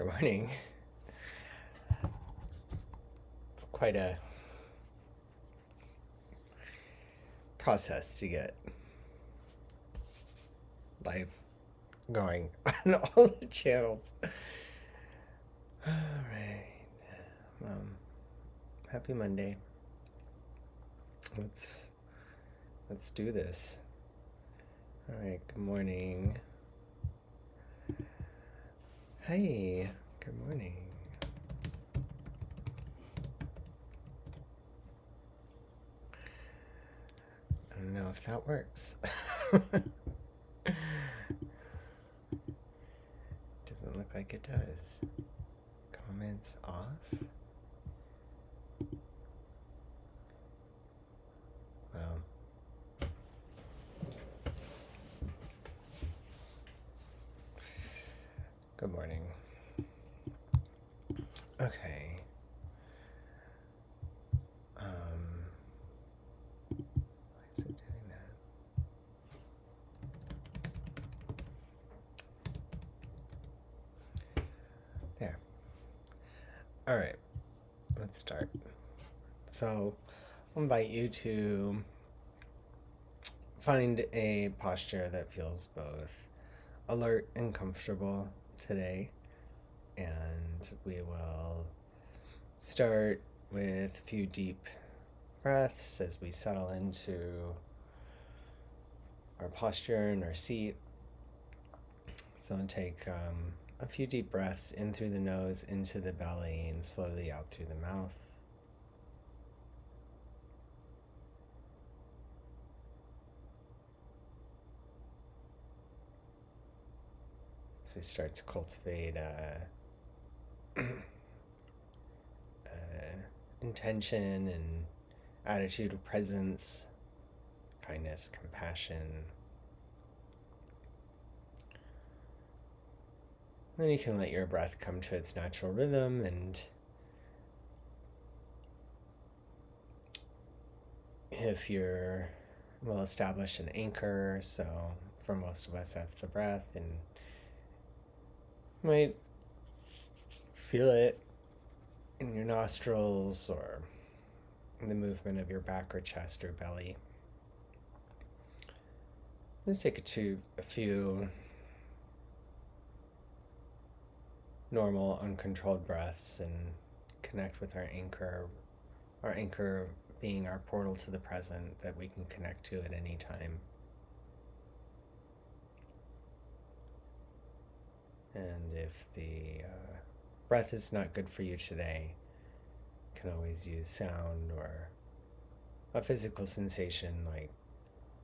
Good morning. It's quite a process to get life going on all the channels. All right. Happy Monday. Let's do this. All right. Good morning. Hey. Good morning. I don't know if that works. Doesn't look like it does. Comments off. Well. Good morning. Okay. Why is it doing that? There. All right. Let's start. So, I'll invite you to find a posture that feels both alert and comfortable today. And we will start with a few deep breaths as we settle into our posture and our seat. So take a few deep breaths in through the nose, into the belly, and slowly out through the mouth. As we start to cultivate intention and attitude of presence, kindness, compassion. Then you can let your breath come to its natural rhythm, and if you're well establish an anchor, so for most of us that's the breath, and you might feel it in your nostrils or in the movement of your back or chest or belly. Let's take it to a few normal, uncontrolled breaths and connect with our anchor being our portal to the present that we can connect to at any time. And if the breath is not good for you today, you can always use sound or a physical sensation like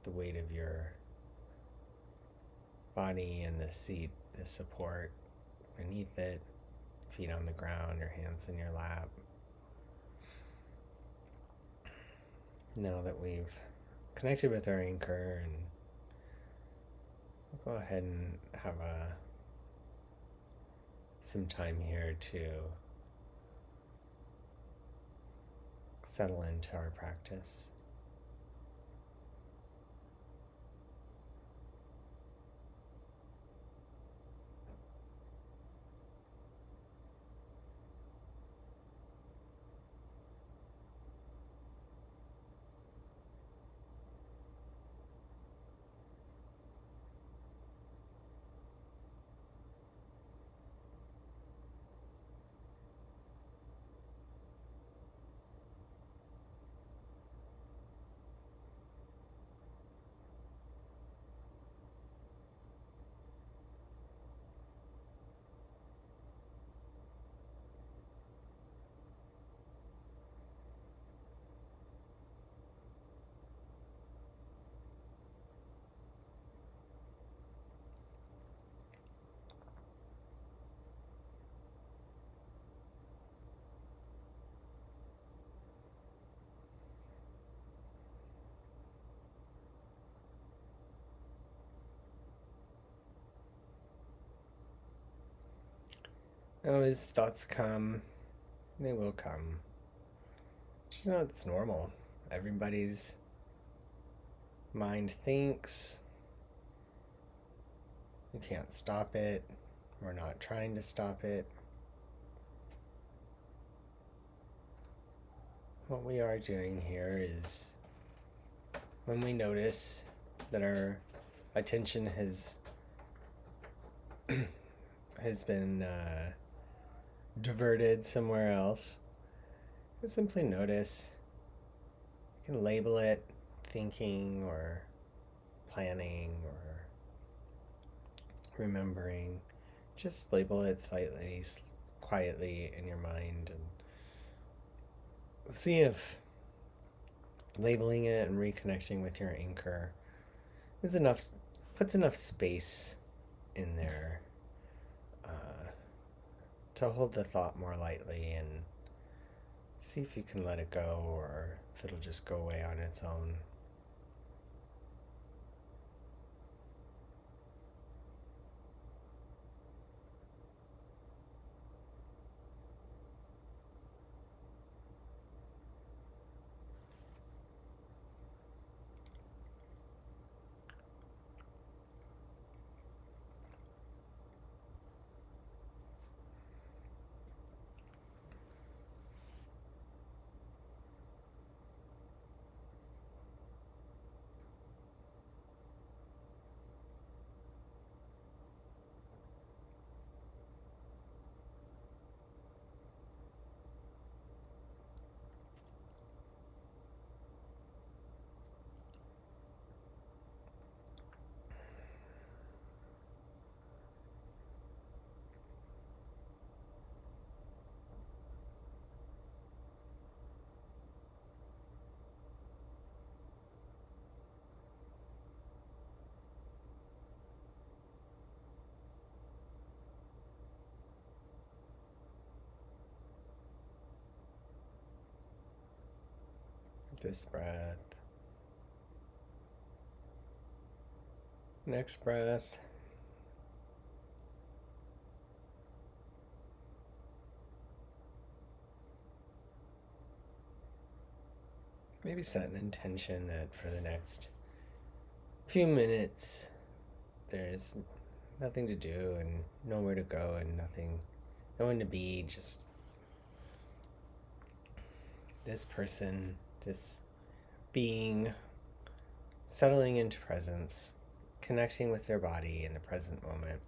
the weight of your body and the seat, the support beneath it, feet on the ground, your hands in your lap. Now that we've connected with our anchor, and we'll go ahead and have some time here to settle into our practice. As thoughts come, they will come. Just know it's normal. Everybody's mind thinks. You can't stop it. We're not trying to stop it. what we are doing here is when we notice that our attention has been diverted somewhere else, you simply notice. You can label it thinking or planning or remembering. Just label it slightly, quietly in your mind, and see if labeling it and reconnecting with your anchor is enough, puts enough space in there to hold the thought more lightly, and see if you can let it go or if it'll just go away on its own. This breath. Next breath. Maybe set an intention that for the next few minutes there's nothing to do and nowhere to go and no one to be, just this person, this being, settling into presence, connecting with their body in the present moment.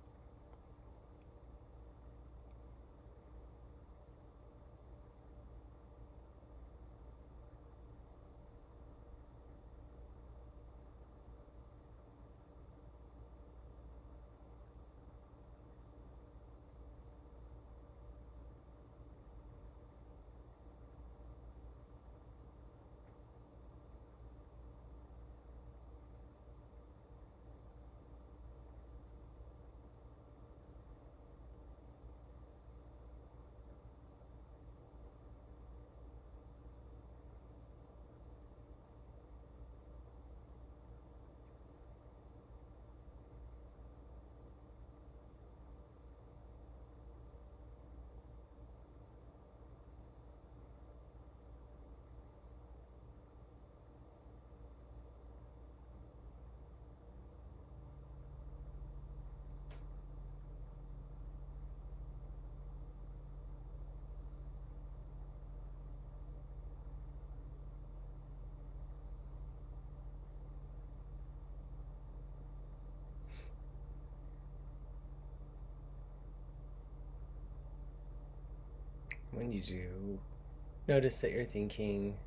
When you do notice that you're thinking,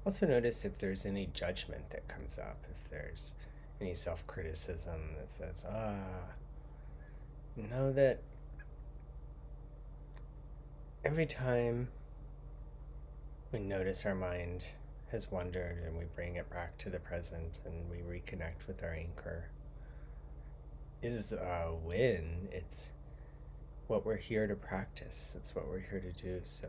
also notice if there's any judgment that comes up, if there's any self-criticism that says, know that every time we notice our mind has wandered and we bring it back to the present and we reconnect with our anchor, is a win. It's what we're here to practice. It's what we're here to do. So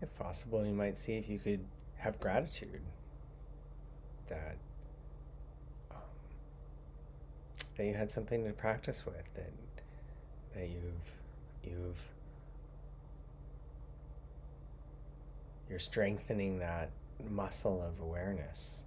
if possible, you might see if you could have gratitude that that you had something to practice with, that you're strengthening that muscle of awareness.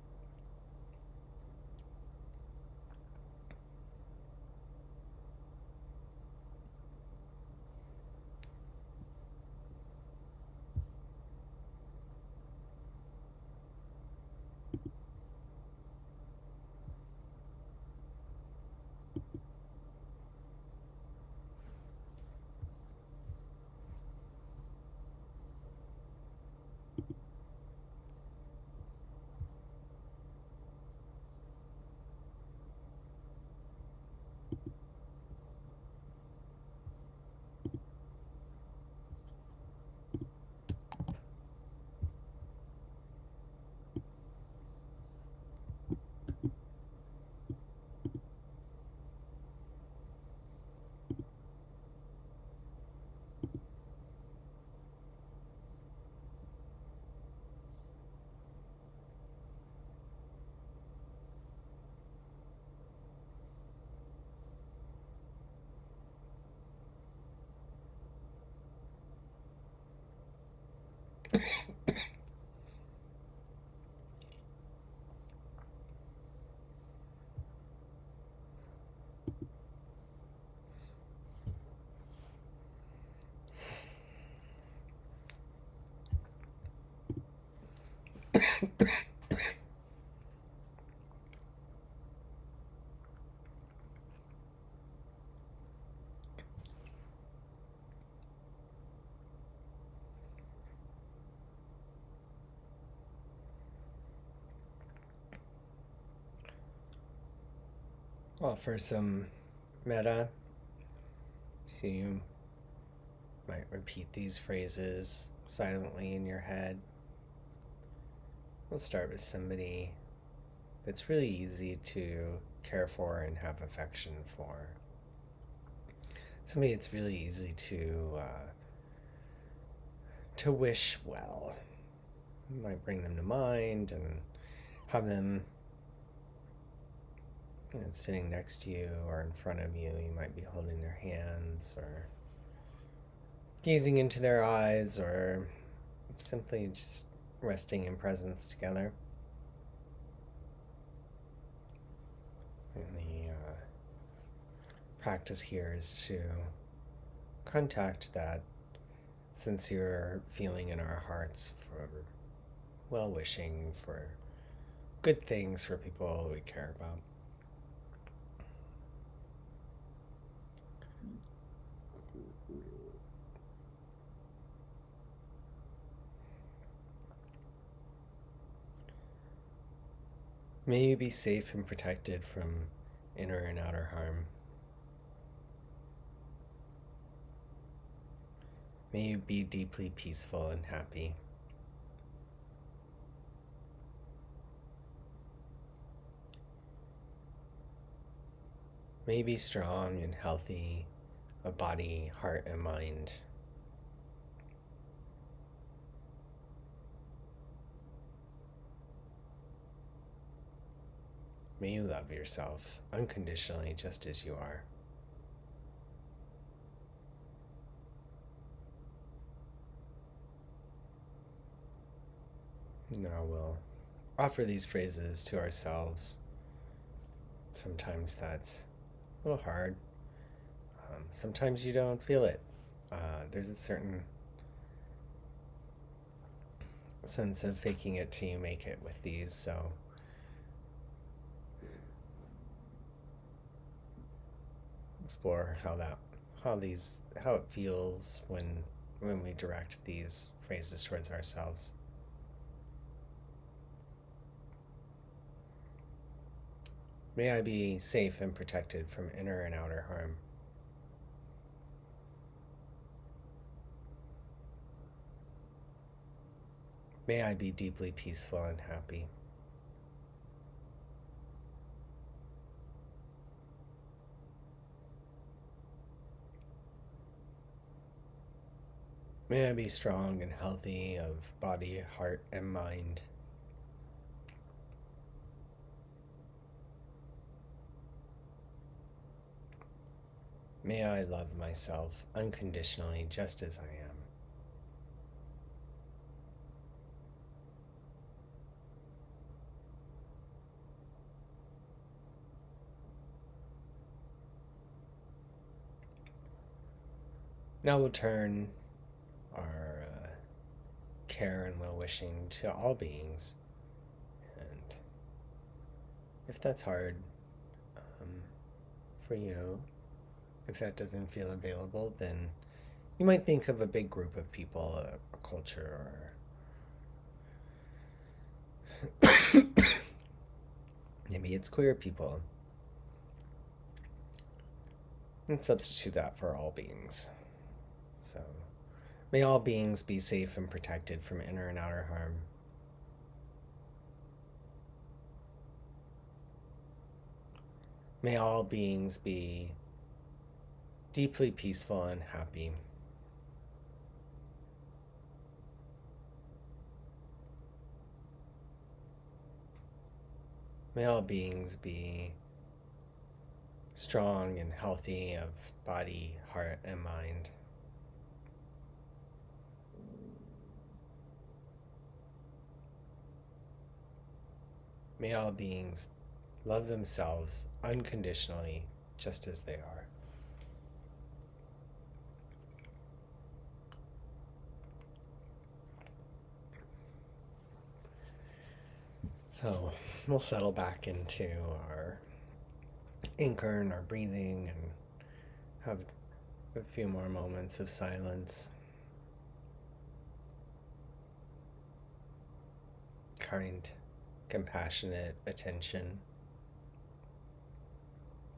Offer some metta. So you might repeat these phrases silently in your head. We'll start with somebody that's really easy to care for and have affection for. Somebody it's really easy to wish well. You might bring them to mind and have them, sitting next to you or in front of you. You might be holding their hands or gazing into their eyes or simply just resting in presence together. And the practice here is to contact that sincere feeling in our hearts for well-wishing, for good things for people we care about. May you be safe and protected from inner and outer harm. May you be deeply peaceful and happy. May you be strong and healthy of body, heart, and mind. May you love yourself unconditionally just as you are. Now we'll offer these phrases to ourselves. Sometimes that's a little hard. Sometimes you don't feel it. There's a certain sense of faking it till you make it with these, so explore how it feels when we direct these phrases towards ourselves. May I be safe and protected from inner and outer harm. May I be deeply peaceful and happy. May I be strong and healthy of body, heart, and mind. May I love myself unconditionally just as I am. Now we'll turn our care and well-wishing to all beings. And if that's hard for you, if that doesn't feel available, then you might think of a big group of people, a culture, or maybe it's queer people, and substitute that for all beings. So, may all beings be safe and protected from inner and outer harm. May all beings be deeply peaceful and happy. May all beings be strong and healthy of body, heart, and mind. May all beings love themselves unconditionally, just as they are. So we'll settle back into our anchor and our breathing and have a few more moments of silence. Kind, compassionate attention,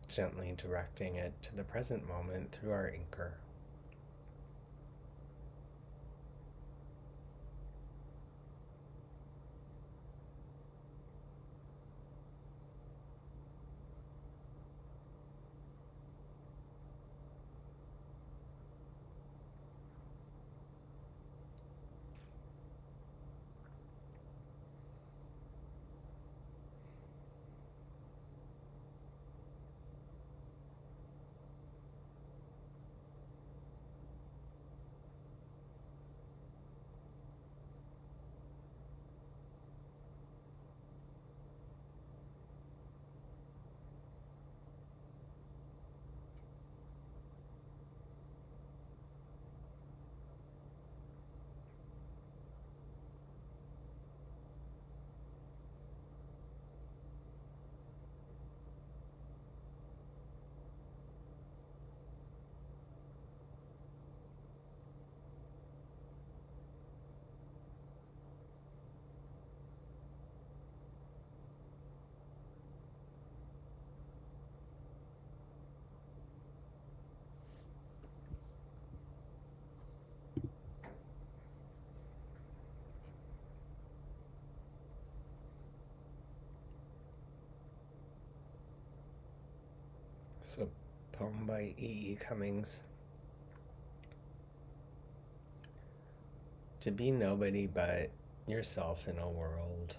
gently directing it to the present moment through our anchor. So, poem by E. E. Cummings. To be nobody but yourself in a world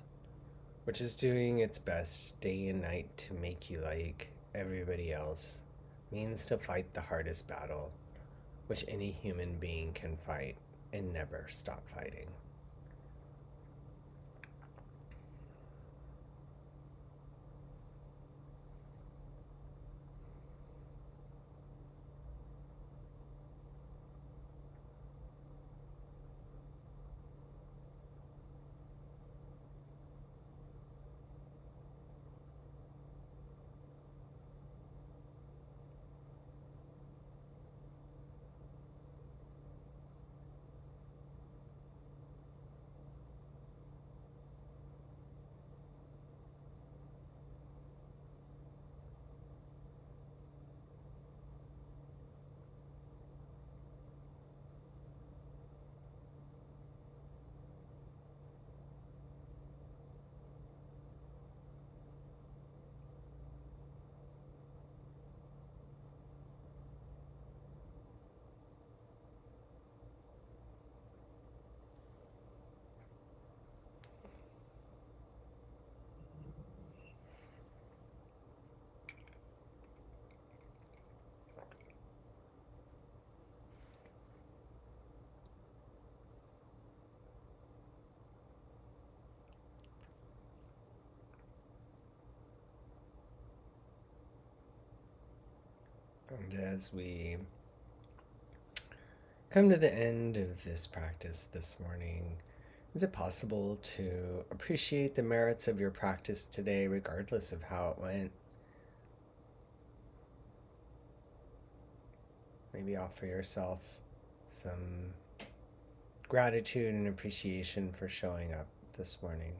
which is doing its best day and night to make you like everybody else means to fight the hardest battle which any human being can fight and never stop fighting. And as we come to the end of this practice this morning, is it possible to appreciate the merits of your practice today, regardless of how it went? Maybe offer yourself some gratitude and appreciation for showing up this morning.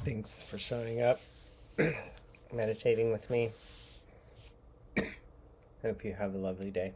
Thanks for showing up, meditating with me. Hope you have a lovely day.